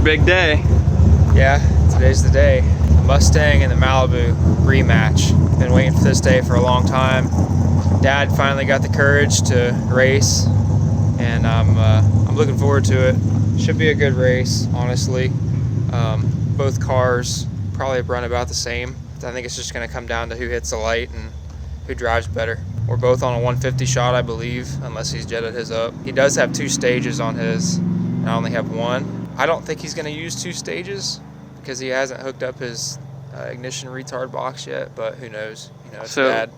big day. Yeah, today's the day. The Mustang and the Malibu rematch. Been waiting for this day for a long time. Dad finally got the courage to race, and I'm looking forward to it. Should be a good race, honestly. Both cars probably run about the same. I think it's just going to come down to who hits the light and who drives better. We're both on a 150 shot, I believe, unless he's jetted his up. He does have 2 stages on his, and I only have 1. I don't think he's going to use 2 stages because he hasn't hooked up his ignition retard box yet, but who knows? You know, it's Dad.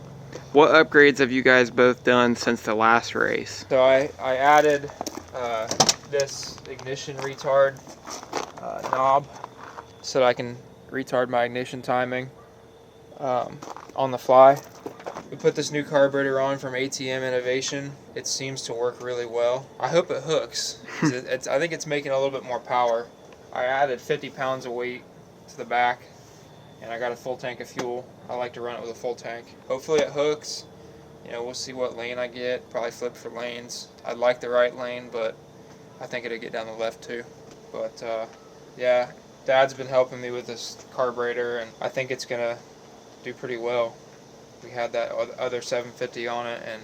What upgrades have you guys both done since the last race? So I added this ignition retard knob so that I can retard my ignition timing on the fly. We put this new carburetor on from ATM Innovation. It seems to work really well. I hope it hooks. I think it's making a little bit more power. I added 50 pounds of weight to the back, and I got a full tank of fuel. I like to run it with a full tank. Hopefully it hooks. You know, we'll see what lane I get. Probably flip for lanes. I'd like the right lane, but I think it'll get down the left too. But yeah, Dad's been helping me with this carburetor, and I think it's gonna do pretty well. We had that other 750 on it, and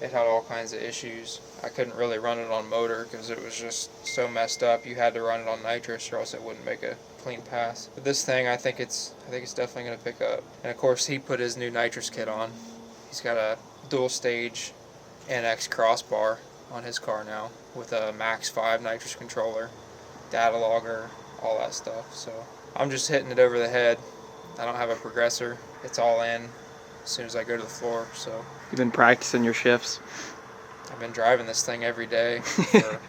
it had all kinds of issues. I couldn't really run it on motor because it was just so messed up. You had to run it on nitrous or else it wouldn't make a clean pass. But this thing, I think it's definitely going to pick up. And of course, he put his new nitrous kit on. He's got a dual stage NX crossbar on his car now with a Max 5 nitrous controller, data logger, all that stuff. So I'm just hitting it over the head. I don't have a progressor. It's all in as soon as I go to the floor. So you've been practicing your shifts? I've been driving this thing every day for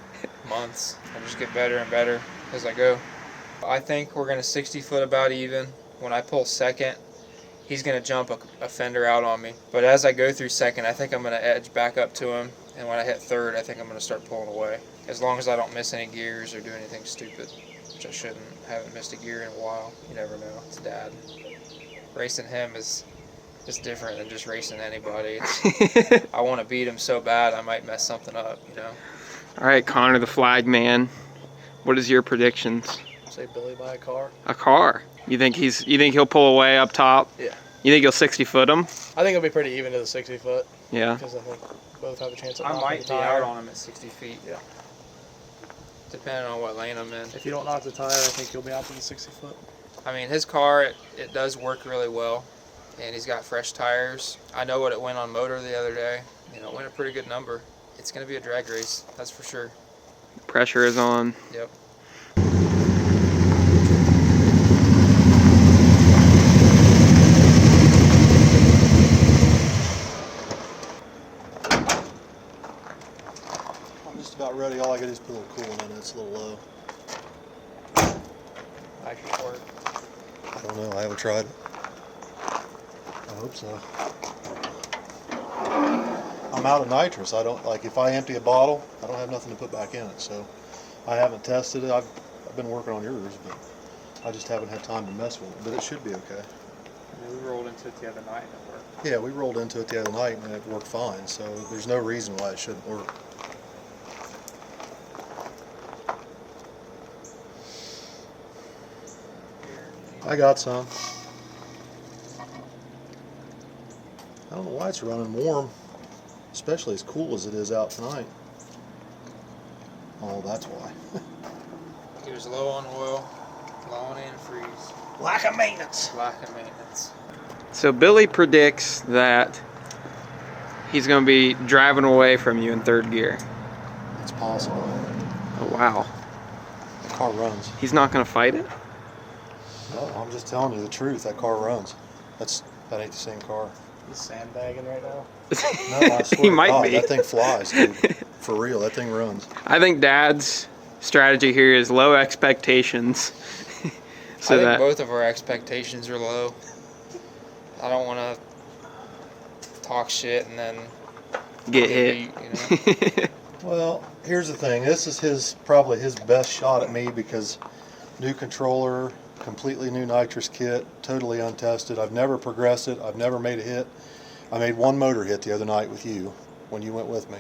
months. I just get better and better as I go. I think we're going to 60 foot about even. When I pull second, he's going to jump a fender out on me. But as I go through second, I think I'm going to edge back up to him. And when I hit third, I think I'm going to start pulling away. As long as I don't miss any gears or do anything stupid, which I shouldn't. I haven't missed a gear in a while. You never know. It's Dad. Racing him is just different than just racing anybody. I want to beat him so bad I might mess something up, you know. All right, Connor the flag man. What is your predictions? Say Billy buy a car. A car? You think he'll pull away up top? Yeah. You think he'll 60 foot him? I think it'll be pretty even to the 60 foot. Yeah. Because I think both have a chance of I knocking might the be tire. out on him at 60 feet. Yeah. Depending on what lane I'm in. If you don't knock the tire, I think you'll be out to the 60 foot. I mean, his car, it does work really well. And he's got fresh tires. I know what it went on motor the other day. You know, it went a pretty good number. It's going to be a drag race, that's for sure. Pressure is on. Yep. I'm just about ready. All I got is put a little coolant in it. It's a little low. Nitrous work. I don't know. I haven't tried it. I hope so. I'm out of nitrous. I don't like if I empty a bottle, I don't have nothing to put back in it. So I haven't tested it. I've been working on yours, but I just haven't had time to mess with it. But it should be okay. I mean, we rolled into it the other night and it worked. Yeah, we rolled into it the other night and it worked fine. So there's no reason why it shouldn't work. I got some. I don't know why it's running warm, especially as cool as it is out tonight. Oh, that's why. He was low on oil, low on antifreeze. Lack of maintenance. Lack of maintenance. So Billy predicts that he's going to be driving away from you in third gear. It's possible. Oh, wow. The car runs. He's not going to fight it? No, I'm just telling you the truth. That car runs. That ain't the same car. He's sandbagging right now. No, I swear He to might God, be. that thing flies, dude. For real, that thing runs. I think Dad's strategy here is low expectations. I think both of our expectations are low. I don't want to talk shit and then get hit. Beat, you know? Well, here's the thing. This is probably his best shot at me because new controller, completely new nitrous kit, totally untested. I've never progressed it. I've never made a hit. I made one motor hit the other night with you when you went with me.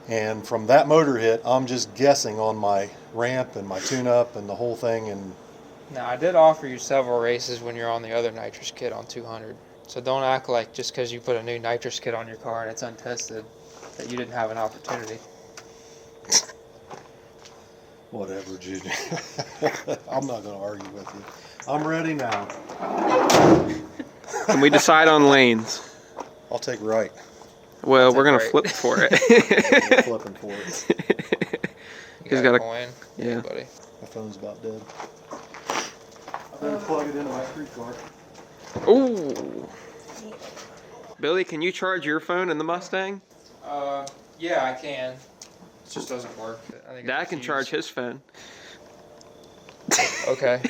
And from that motor hit, I'm just guessing on my ramp and my tune-up and the whole thing. And Now, I did offer you several races when you're on the other nitrous kit on 200. So don't act like just because you put a new nitrous kit on your car and it's untested that you didn't have an opportunity. whatever, Junior. I'm not going to argue with you. I'm ready now. Can we decide on lanes? I'll take right. Well, That's we're gonna great. flip for it. I'm flipping for it. You He's got got a a- coin? yeah. Buddy. My phone's about dead. I better plug it into my street car. Ooh. Billy, can you charge your phone in the Mustang? Yeah, I can. It just doesn't work. I think Dad it's can Hughes. charge his phone. Okay.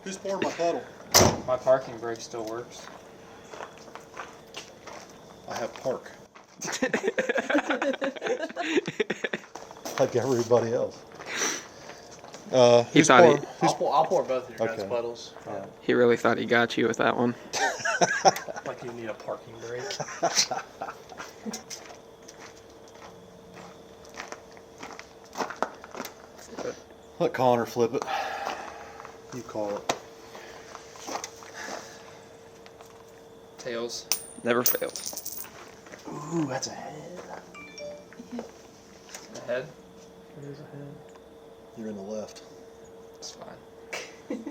Who's pouring my puddle? My parking brake still works. I have park. Like everybody else. He Who's thought pouring? I'll pour both of your guys' Okay. puddles. He really thought he got you with that one. Like you need a parking brake. Let Connor flip it. You call it. Tails. Never fails. Ooh, that's a head. Ahead. There's a head. You're in the left. It's fine.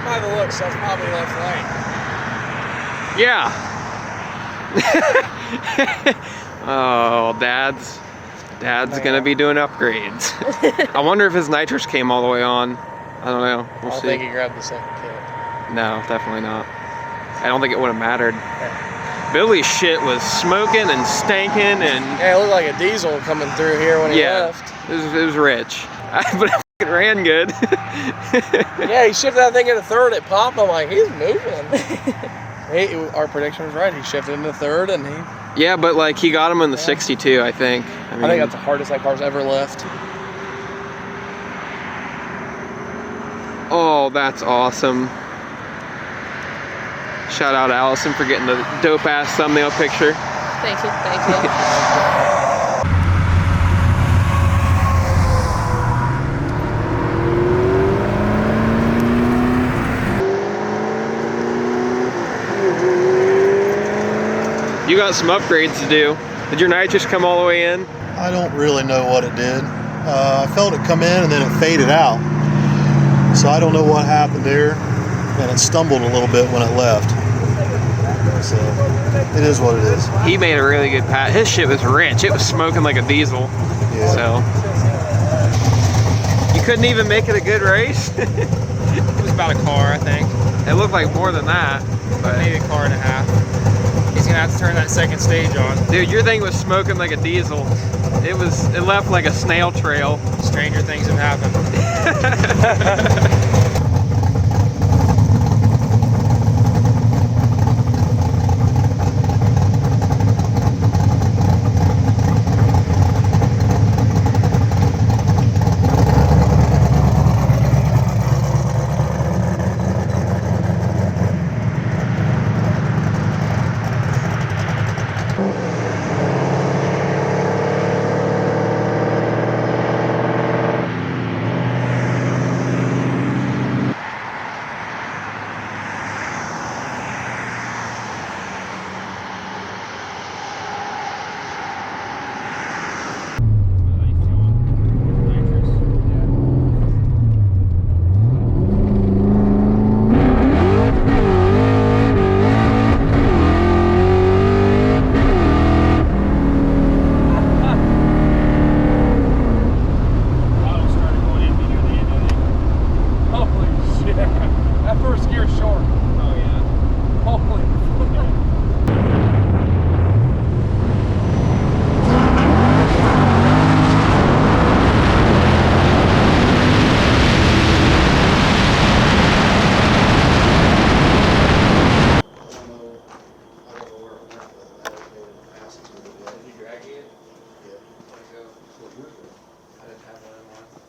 By the looks, that's probably left lane. Yeah. Oh, Dad's gonna be doing upgrades. I wonder if his nitrous came all the way on. I don't know. I We'll don't see. think he grabbed the second kit. No, definitely not. I don't think it would have mattered. Billy's shit was smoking and stanking and Yeah, it looked like a diesel coming through here when he yeah, left. it was rich. But it fucking ran good. Yeah, he shifted that thing into third. It popped. I'm like, he's moving. Our prediction was right. He shifted into third, and he. Yeah, but like he got him in the 62, I think. I think that's the hardest that car's ever left. Oh, that's awesome. Shout out Allison for getting the dope ass thumbnail picture. Thank you, thank you. You got some upgrades to do. Did your nitrous come all the way in? I don't really know what it did. I felt it come in and then it faded out. So I don't know what happened there. And it stumbled a little bit when it left. So it is what it is. He made a really good pat. His shit was rich. It was smoking like a diesel. Yeah. So you couldn't even make it a good race. It was about a car, I think. It looked like more than that. But Maybe a car and a half. He's gonna have to turn that second stage on. dude, your thing was smoking like a diesel. It left like a snail trail. Stranger things have happened.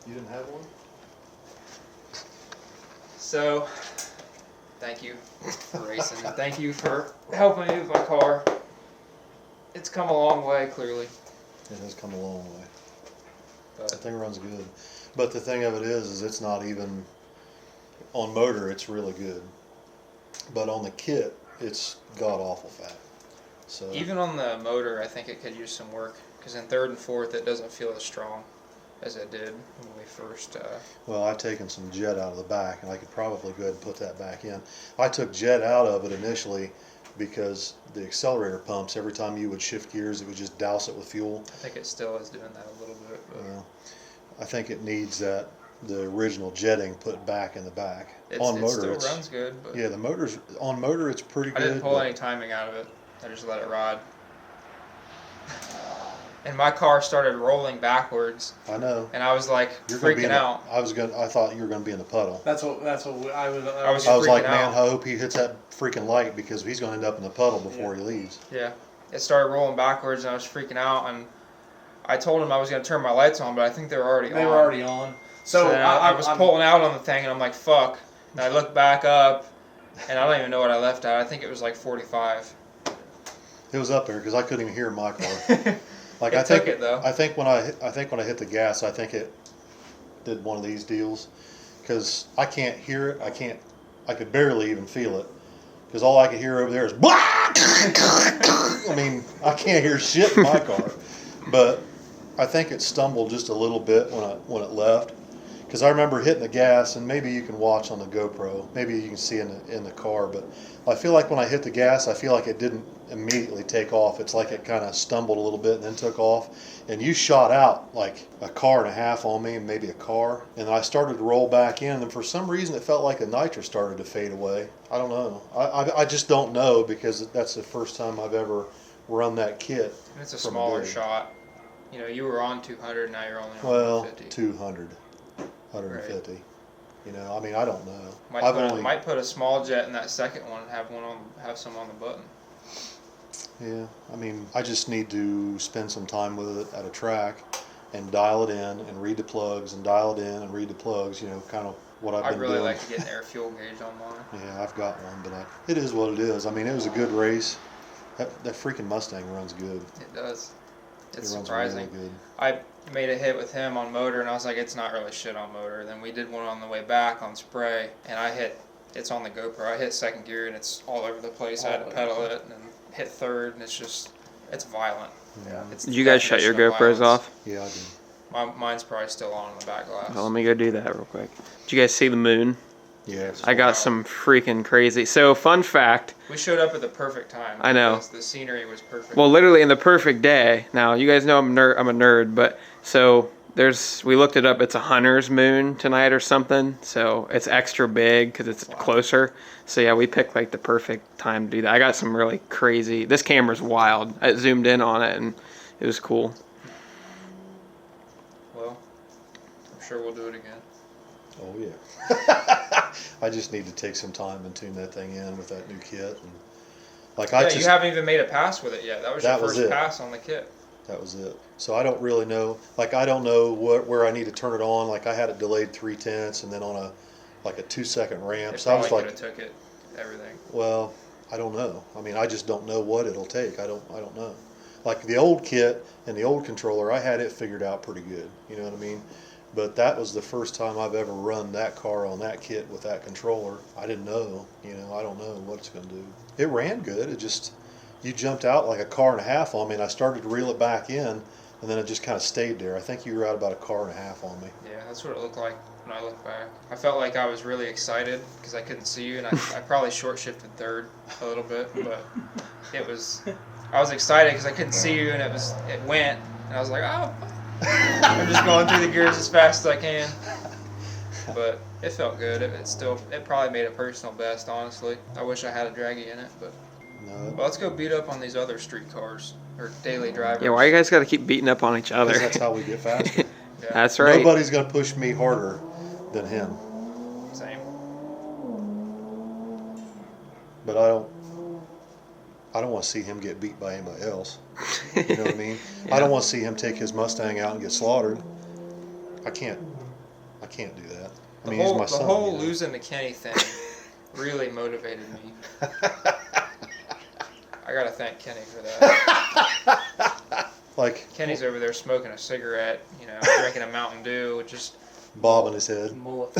You didn't have one? So, thank you for racing, and thank you for helping me with my car. It's come a long way, clearly. It has come a long way. But The thing runs good. But the thing of it is it's not even, on motor it's really good. But on the kit, it's god-awful fat. So even on the motor, I think it could use some work, because in third and fourth, it doesn't feel as strong as it did when we first... Well, I've taken some jet out of the back, and I could probably go ahead and put that back in. I took jet out of it initially because the accelerator pumps, every time you would shift gears, it would just douse it with fuel. I think it still is doing that a little bit. But I think it needs the original jetting put back in the back. it On motor, still it's, runs good, but yeah, on motor, it's pretty I good. didn't pull but- any timing out of it. I just let it ride. And my car started rolling backwards, I know. and I was like You're gonna be freaking in out. I thought you were going to be in the puddle. That's what I was. I was I was like, freaking man, out. I hope he hits that freaking light because he's going to end up in the puddle before he leaves. Yeah, it started rolling backwards, and I was freaking out. And I told him I was going to turn my lights on, but I think they were already on. They were already on. So then I was pulling out on the thing, and I'm like, fuck. And I looked back up, and I don't even know what I left at. I think it was like 45. It was up there because I couldn't even hear my car. Like It I think took it, though. I think when I hit the gas, I think it did one of these deals because I can't hear it. I could barely even feel it because all I could hear over there is blah! I mean, I can't hear shit in my car. But I think it stumbled just a little bit when it left Because I remember hitting the gas, and maybe you can watch on the GoPro, maybe you can see in the car, but I feel like when I hit the gas, I feel like it didn't immediately take off. It's like it kind of stumbled a little bit and then took off. And you shot out like a car and a half on me, and maybe a car. And I started to roll back in, and for some reason it felt like the nitrous started to fade away. I don't know. I just don't know, because that's the first time I've ever run that kit. It's a smaller shot. You know, you were on 200, now you're only on 150. 200, 150. Right. You know, I mean, I don't know. Might put a small jet in that second one and have some on the button. Yeah, I mean, I just need to spend some time with it at a track and dial it in and read the plugs and dial it in and read the plugs, you know, kind of what I've been doing. I'd really like to get an air fuel gauge on mine. Yeah, I've got one, but it is what it is. I mean, it was a good race. That freaking Mustang runs good. It does. It's runs surprising. really good. I made a hit with him on motor, and I was like, it's not really shit on motor. Then we did one on the way back on spray, and it's on the GoPro. I hit second gear, and it's all over the place. I had to pedal it and hit third, and it's violent. Yeah. Did you guys shut your GoPros off? Yeah, I did. Mine's probably still on the back glass. Well, let me go do that real quick. Did you guys see the moon? Yeah. I got some freaking crazy. So, fun fact. We showed up at the perfect time. I know. The scenery was perfect. Well, literally in the perfect day. Now, you guys know I'm a nerd, but so we looked it up. It's a hunter's moon tonight or something. So it's extra big because it's closer. So yeah, we picked like the perfect time to do that. I got some really crazy. This camera's wild. I zoomed in on it and it was cool. Well, I'm sure we'll do it again. Oh yeah. I just need to take some time and tune that thing in with that new kit. And you haven't even made a pass with it yet. That was your first pass on the kit. That was it. So I don't really know. Like, I don't know where I need to turn it on. Like, I had it delayed 3/10 and then on a 2-second ramp. So I was like, took it, everything. Well, I don't know. I mean, I just don't know what it'll take. I don't know. Like the old kit and the old controller, I had it figured out pretty good. You know what I mean? But that was the first time I've ever run that car on that kit with that controller. I didn't know. You know, I don't know what it's going to do. It ran good. It just, you jumped out like a car and a half on me, and I started to reel it back in, and then it just kind of stayed there. I think you were out about a car and a half on me. Yeah, that's what it looked like when I look back. I felt like I was really excited because I couldn't see you, and I probably short shifted third a little bit, but I was excited because I couldn't see you, and it went, and I was like, oh, I'm just going through the gears as fast as I can. But it felt good. It probably made a personal best, honestly. I wish I had a draggy in it, but. No. Well, let's go beat up on these other street cars or daily drivers. Yeah, why you guys got to keep beating up on each other? Because that's how we get faster. Yeah. That's right. Nobody's going to push me harder than him. Same. But I don't want to see him get beat by anybody else. You know what I mean? Yeah. I don't want to see him take his Mustang out and get slaughtered. I can't do that. I mean, he's my son. The whole losing to Kenny thing really motivated me. I gotta thank Kenny for that. Like, Kenny's over there smoking a cigarette, drinking a Mountain Dew, just bobbing his head. Mullet.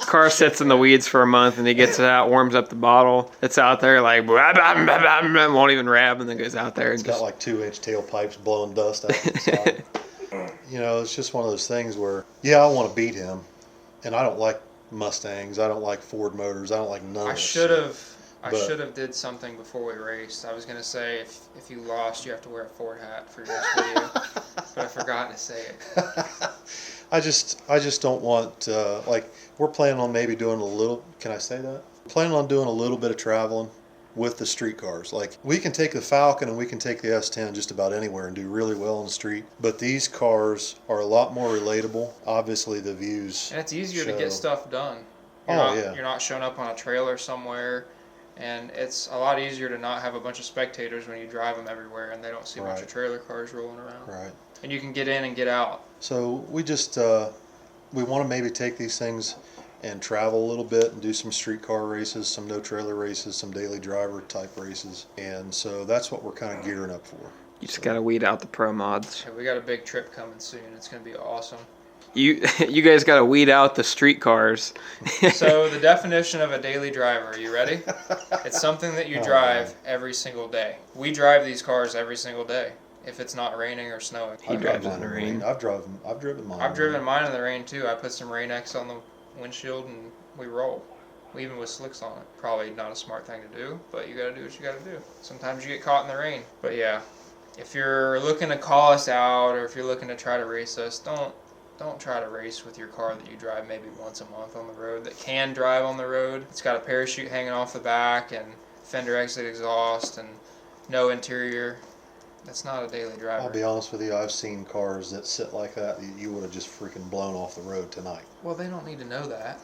Car sits in the weeds for a month and he gets it out, warms up the bottle. It's out there like blah, blah, blah, blah, blah, won't even rev, and then goes out there and It's got like 2-inch tailpipes blowing dust out the side. It's just one of those things where, yeah, I want to beat him, and I don't like Mustangs. I don't like Ford motors. I don't like none of this. I should have did something before we raced. I was gonna say if you lost, you have to wear a Ford hat for your next video, but I forgot to say it. I just don't want we're planning on maybe doing a little. Can I say that? Planning on doing a little bit of traveling with the street cars. Like, we can take the Falcon and we can take the S10 just about anywhere and do really well on the street. But these cars are a lot more relatable. Obviously, the views. And it's easier to get stuff done. You're not showing up on a trailer somewhere. And it's a lot easier to not have a bunch of spectators when you drive them everywhere and they don't see a bunch of trailer cars rolling around. Right. And you can get in and get out. So we just, we want to maybe take these things and travel a little bit and do some street car races, some no trailer races, some daily driver type races. And so that's what we're kind of gearing up for. You just got to weed out the pro mods. Yeah, we got a big trip coming soon. It's going to be awesome. You guys got to weed out the street cars. So the definition of a daily driver, are you ready? It's something that you drive every single day. We drive these cars every single day. if it's not raining or snowing. He drives in the rain. I've driven mine. I've driven mine in the rain too. I put some Rain X on the windshield and we roll. Even with slicks on it. Probably not a smart thing to do, but you gotta do what you gotta do. Sometimes you get caught in the rain. But yeah, if you're looking to call us out or if you're looking to try to race us, don't try to race with your car that you drive maybe once a month on the road, that can drive on the road. It's got a parachute hanging off the back and fender exit exhaust and no interior. That's not a daily driver. I'll be honest with you, I've seen cars that sit like that you would have just freaking blown off the road tonight. Well, they don't need to know that.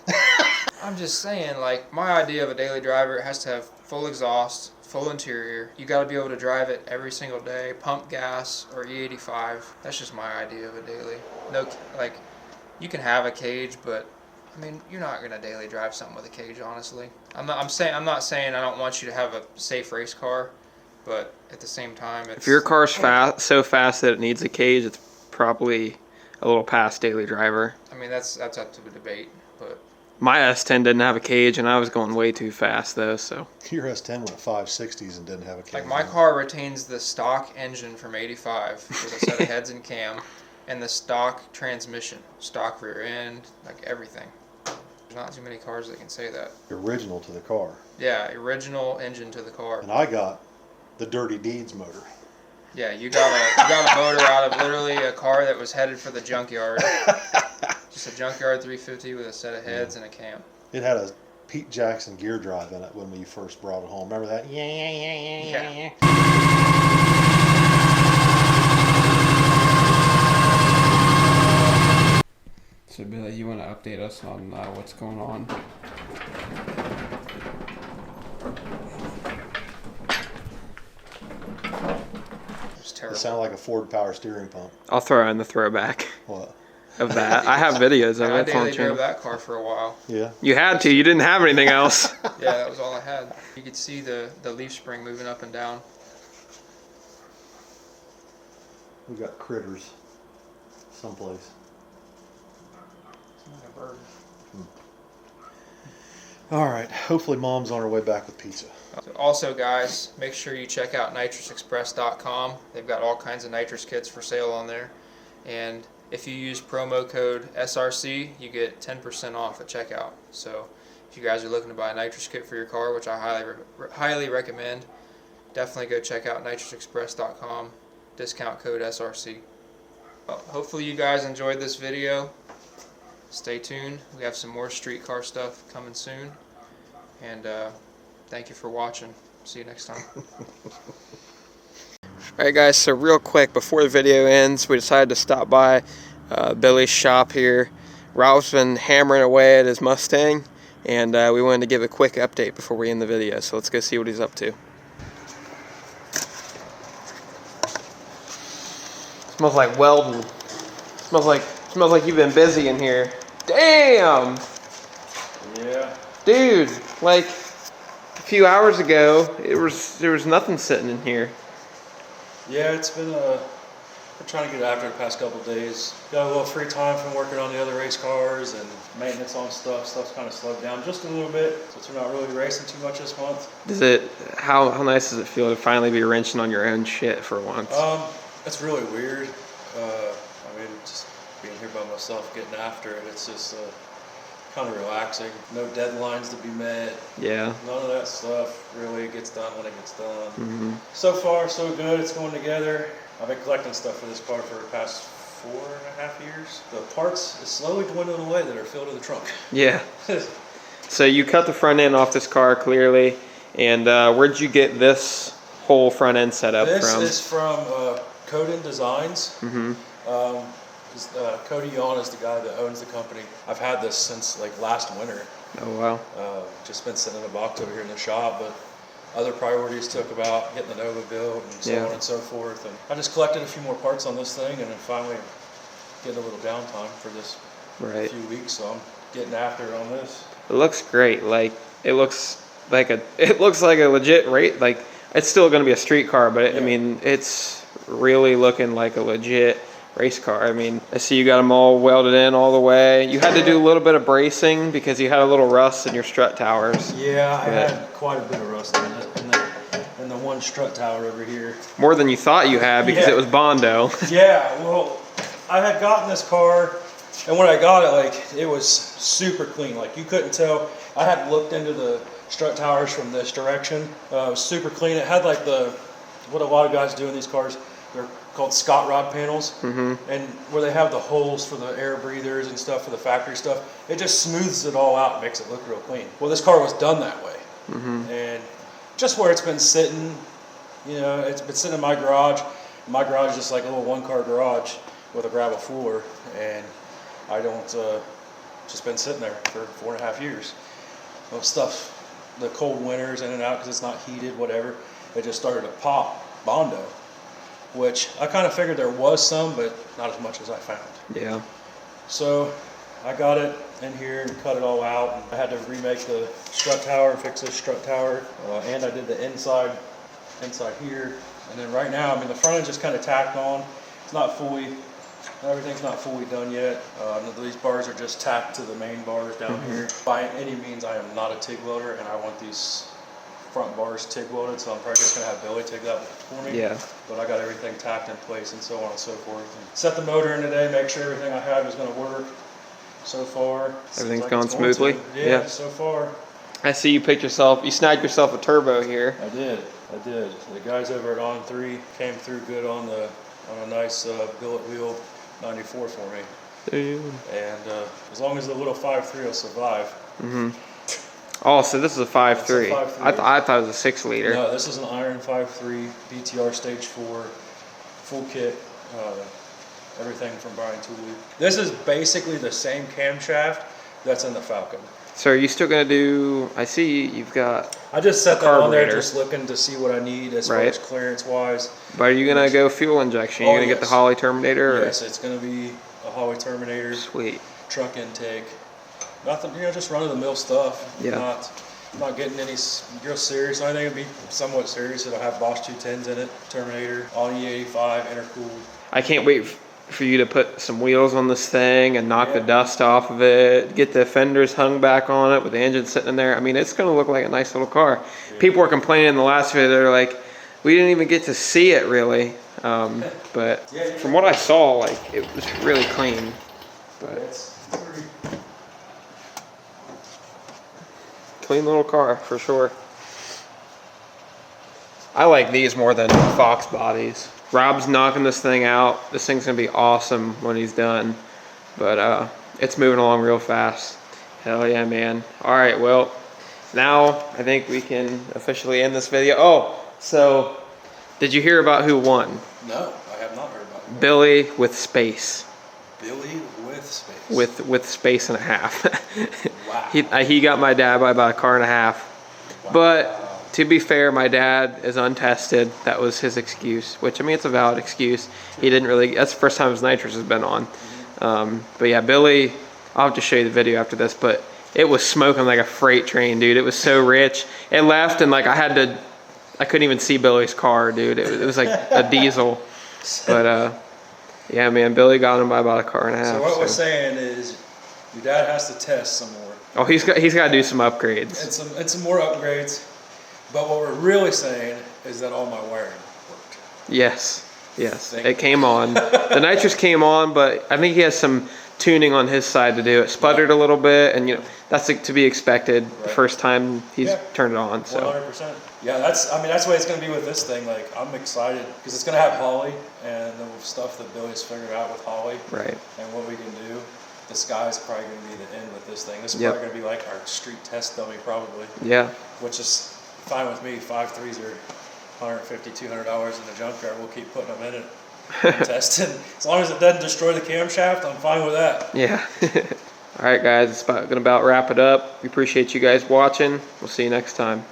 I'm just saying, like, my idea of a daily driver, it has to have full exhaust, full interior. You got to be able to drive it every single day, pump gas or E85. That's just my idea of a daily. No, like, you can have a cage, but I mean, you're not gonna daily drive something with a cage, honestly. I'm not saying I don't want you to have a safe race car, but at the same time, it's, If your car's so fast that it needs a cage, it's probably a little past daily driver. I mean, that's up to the debate, but My S10 didn't have a cage, and I was going way too fast though. So Your S10 went 560s and didn't have a cage. like my car retains the stock engine from '85 with a set of heads and cam, and the stock transmission, stock rear end, like everything. There's not too many cars that can say that. Original to the car. Yeah, original engine to the car. And I got the Dirty Deeds motor. Yeah, you got a motor out of literally a car that was headed for the junkyard. Just a junkyard 350 with a set of heads and a cam. It had a Pete Jackson gear drive in it when we first brought it home. Remember that? Yeah. So Billy, you want to update us on what's going on? It's It terrible. sounded like a Ford power steering pump. I'll throw in the throwback What? of that. I have videos of I it. It's on daily the drove channel. that car for a while. Yeah. You had to. You didn't have anything else. Yeah, that was all I had. You could see the leaf spring moving up and down. We got critters someplace. It's like a bird. All right. Hopefully Mom's on her way back with pizza. Also, guys, make sure you check out nitrusexpress.com. They've got all kinds of nitrous kits for sale on there. And if you use promo code SRC, you get 10% off at checkout. So if you guys are looking to buy a nitrous kit for your car, which I highly recommend, definitely go check out nitrusexpress.com. Discount code SRC. Well, hopefully you guys enjoyed this video. Stay tuned. We have some more street car stuff coming soon. And thank you for watching. See you next time. Alright guys, so real quick before the video ends, we decided to stop by Billy's shop here. Ralph's been hammering away at his Mustang, and we wanted to give a quick update before we end the video. So let's go see what he's up to. Smells like welding. Smells like you've been busy in here. Damn! Yeah. Dude, like a few hours ago, there was nothing sitting in here. Yeah, it's been we're trying to get after the past couple of days. Got a little free time from working on the other race cars and maintenance on stuff. Stuff's kind of slowed down just a little bit, since we're not really racing too much this month. How nice does it feel to finally be wrenching on your own shit for once? It's really weird. I mean, just being here by myself, getting after it, it's just kind of relaxing. No deadlines to be met. Yeah. None of that stuff really gets done when it gets done. Mm-hmm. So far, so good. It's going together. I've been collecting stuff for this car for the past 4.5 years. The parts is slowly dwindling away that are filled in the trunk. Yeah. So you cut the front end off this car clearly, and where'd you get this whole front end set up This from? is from Coden Designs. Mm-hmm. Cody Yawn is the guy that owns the company. I've had this since like last winter. Oh wow. Just been sitting in a box over here in the shop, but other priorities took about getting the Nova built and so on and so forth. And I just collected a few more parts on this thing, and then finally getting a little downtime for this few weeks. So I'm getting after it on this. It looks great. Like it looks like a legit rate. Like it's still going to be a street car, but I mean it's really looking like a legit race car. I mean, I see you got them all welded in all the way. You had to do a little bit of bracing because you had a little rust in your strut towers. Yeah, I had quite a bit of rust in and the one strut tower over here. More than you thought you had because Yeah. it was Bondo. Yeah, well, I had gotten this car, and when I got it, like, it was super clean. Like, you couldn't tell. I had looked into the strut towers from this direction. It was super clean. It had like what a lot of guys do in these cars. They're called Scott rod panels, and where they have the holes for the air breathers and stuff for the factory stuff. It just smooths it all out and makes it look real clean. Well, this car was done that way, and just where it's been sitting, you know, it's been sitting in my garage. My garage is just like a little one-car garage with a gravel floor, and I don't just been sitting there for 4.5 years. Well, stuff, the cold winters in and out because it's not heated, whatever. It just started to pop Bondo, which I kind of figured there was some, but not as much as I found. Yeah. So I got it in here and cut it all out, and I had to remake the strut tower and fix this strut tower, and I did the inside here. And then right now, I mean, the front end just kind of tacked on. It's not fully, everything's not fully done yet. These bars are just tacked to the main bars down here. By any means, I am not a TIG welder, and I want these front bars TIG welded, so I'm probably just gonna have Billy TIG that for me. Yeah. But I got everything tacked in place and so on and so forth. And set the motor in today, make sure everything I had was gonna work. So far, Everything's like gone it's going smoothly? to. Yeah. Yeah, so far. I see you snagged yourself a turbo here. I did. The guys over at On 3 came through good on a nice billet wheel 94 for me. Dude. And as long as the little 5.3 will survive. Oh, so this is a 5.3. It's a 5.3. I thought it was a 6 liter. No, this is an Iron 5.3 BTR Stage 4 full kit. Everything from Brian Tooley. This is basically the same camshaft that's in the Falcon. So are you still gonna do? I see you've got. I just set that on there Carburetor. just looking to see what I need as far Right. as clearance wise. But are you gonna go fuel injection? You Oh, gonna get the yes. Holly Terminator? Or? Yes, it's going to be a Holley Terminator, Sweet. truck intake. Nothing, just run of the mill stuff. Yeah. Not getting any real serious. The only thing would be somewhat serious. It'll have Bosch 210s in it, Terminator, all E85, intercooled. I can't wait for you to put some wheels on this thing and knock the dust off of it, get the fenders hung back on it with the engine sitting in there. I mean, it's going to look like a nice little car. Yeah. People were complaining in the last video, they're like, we didn't even get to see it really. But from what I saw, like, it was really clean. But clean little car for sure. I like these more than Fox bodies. Rob's knocking this thing out. This thing's gonna be awesome when he's done. But it's moving along real fast. Hell yeah, man. All right, well, now I think we can officially end this video. Oh, so did you hear about who won? No, I have not heard about it. Billy with space. Billy with space. With space and a half. Wow. He got my dad by about a car and a half. Wow. But to be fair, my dad is untested. That was his excuse, which, I mean, it's a valid excuse. He didn't really, that's the first time his nitrous has been on. But yeah, Billy, I'll have to show you the video after this, but it was smoking like a freight train, dude. It was so rich. It left and like I couldn't even see Billy's car, dude. It was like a diesel. But yeah, man, Billy got him by about a car and a half. So what we're saying is your dad has to test some more. Oh, he's got to do some upgrades. And some more upgrades. But what we're really saying is that all my wiring worked. Yes, it came on. The nitrous came on, but I think he has some tuning on his side to do. It sputtered a little bit, and that's to be expected the first time he's turned it on. So 100%. Yeah, that's the way it's going to be with this thing. Like, I'm excited because it's going to have Holley and the stuff that Billy's figured out with Holley. Right. And what we can do. The sky's probably going to be the end with this thing. This is probably going to be like our street test dummy, probably. Yeah. Which is fine with me. 5.3s are $150, $200 in the junkyard. We'll keep putting them in it and testing. As long as it doesn't destroy the camshaft, I'm fine with that. Yeah. All right, guys, it's going to about wrap it up. We appreciate you guys watching. We'll see you next time.